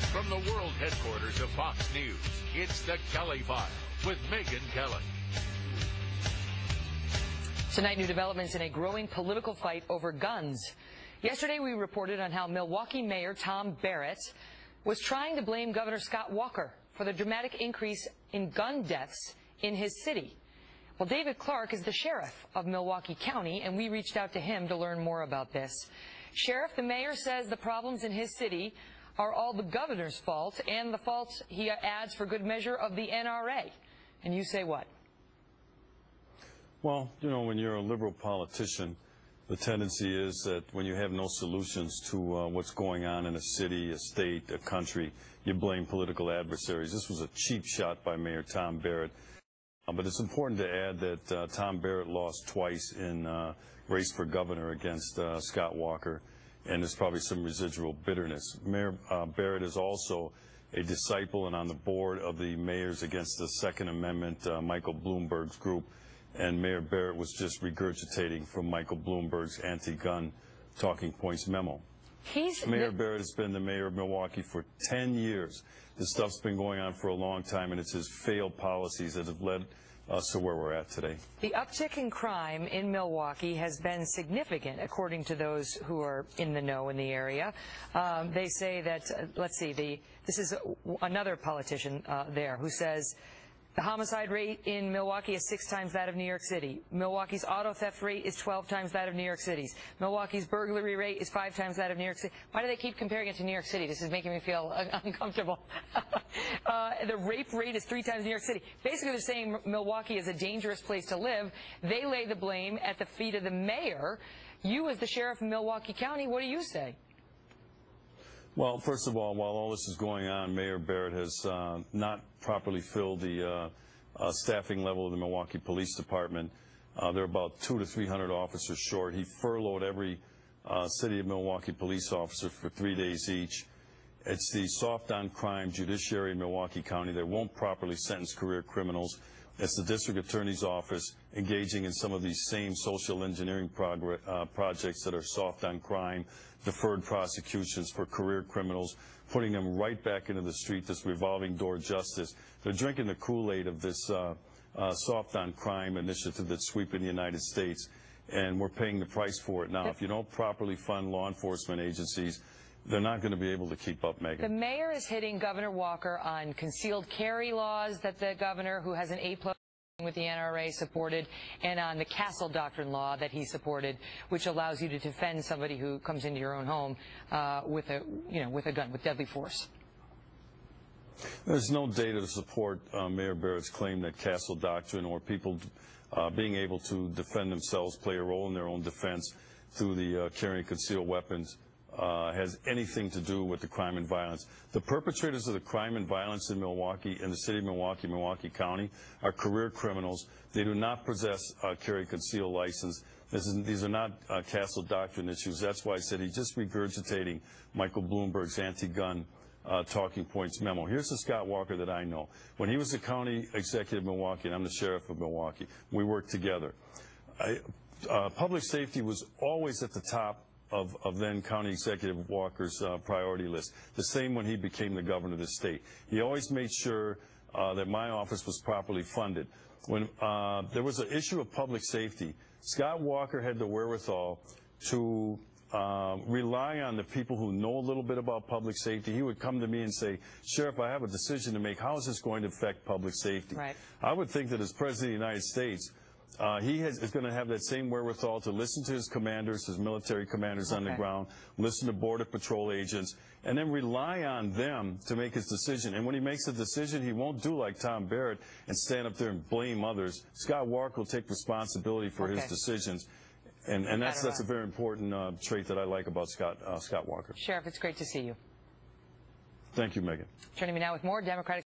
From the world headquarters of Fox News, it's the Kelly File with Megyn Kelly. Tonight, new developments in a growing political fight over guns. Yesterday, we reported on how Milwaukee Mayor Tom Barrett was trying to blame Governor Scott Walker for the dramatic increase in gun deaths in his city. Well, David Clarke is the sheriff of Milwaukee County, and we reached out to him to learn more about this. Sheriff, the mayor says the problems in his city are all the governor's fault, and the fault, he adds, for good measure, of the NRA. And you say what? Well, you know, when you're a liberal politician, the tendency is that when you have no solutions to what's going on in a city, a state, a country, you blame political adversaries. This was a cheap shot by Mayor Tom Barrett. But it's important to add that Tom Barrett lost twice in race for governor against Scott Walker, and there's probably some residual bitterness. Mayor Barrett is also a disciple and on the board of the Mayors Against the Second Amendment, Michael Bloomberg's group, and Mayor Barrett was just regurgitating from Michael Bloomberg's anti-gun talking points memo. Mayor Barrett has been the mayor of Milwaukee for 10 years. This stuff's been going on for a long time, and it's his failed policies that have led us to where we're at today. The uptick in crime in Milwaukee has been significant, according to those who are in the know in the area. They say that, let's see, this is another politician there who says the homicide rate in Milwaukee is 6 times that of New York City. Milwaukee's auto theft rate is 12 times that of New York City's. Milwaukee's burglary rate is 5 times that of New York City. Why do they keep comparing it to New York City? This is making me feel uncomfortable. The rape rate is 3 times New York City. Basically, they're saying Milwaukee is a dangerous place to live. They lay the blame at the feet of the mayor. You, as the sheriff of Milwaukee County, what do you say? Well, first of all, while all this is going on, Mayor Barrett has not properly filled the staffing level of the Milwaukee Police Department. They're about 200 to 300 officers short. He furloughed every city of Milwaukee police officer for 3 days each. It's the soft-on-crime judiciary in Milwaukee County that won't properly sentence career criminals. It's the district attorney's office engaging in some of these same social engineering projects that are soft on crime, deferred prosecutions for career criminals, putting them right back into the street, this revolving door justice. They're drinking the Kool-Aid of this soft on crime initiative that's sweeping the United States, and we're paying the price for it now. If you don't properly fund law enforcement agencies, they're not going to be able to keep up, Megyn. The mayor is hitting Governor Walker on concealed carry laws that the governor, who has an A+ with the NRA, supported, and on the Castle Doctrine law that he supported, which allows you to defend somebody who comes into your own home with a gun, with deadly force. There's no data to support Mayor Barrett's claim that Castle Doctrine or people being able to defend themselves, play a role in their own defense through the carrying concealed weapons has anything to do with the crime and violence. The perpetrators of the crime and violence in Milwaukee, in the city of Milwaukee, Milwaukee County, are career criminals. They do not possess a carry concealed license. These are not Castle Doctrine issues. That's why I said he's just regurgitating Michael Bloomberg's anti-gun talking points memo. Here's the Scott Walker that I know. When he was the county executive of Milwaukee, and I'm the sheriff of Milwaukee, we worked together. Public safety was always at the top of then County Executive Walker's priority list. The same when he became the governor of the state. He always made sure that my office was properly funded. When there was an issue of public safety, Scott Walker had the wherewithal to rely on the people who know a little bit about public safety. He would come to me and say, Sheriff, I have a decision to make. How is this going to affect public safety? Right. I would think that as President of the United States, he is going to have that same wherewithal to listen to his commanders, his military commanders on the ground, listen to Border Patrol agents, and then rely on them to make his decision. And when he makes a decision, he won't do like Tom Barrett and stand up there and blame others. Scott Walker will take responsibility for his decisions. And that's a very important trait that I like about Scott Walker. Sheriff, it's great to see you. Thank you, Megyn. Joining me now with more Democratic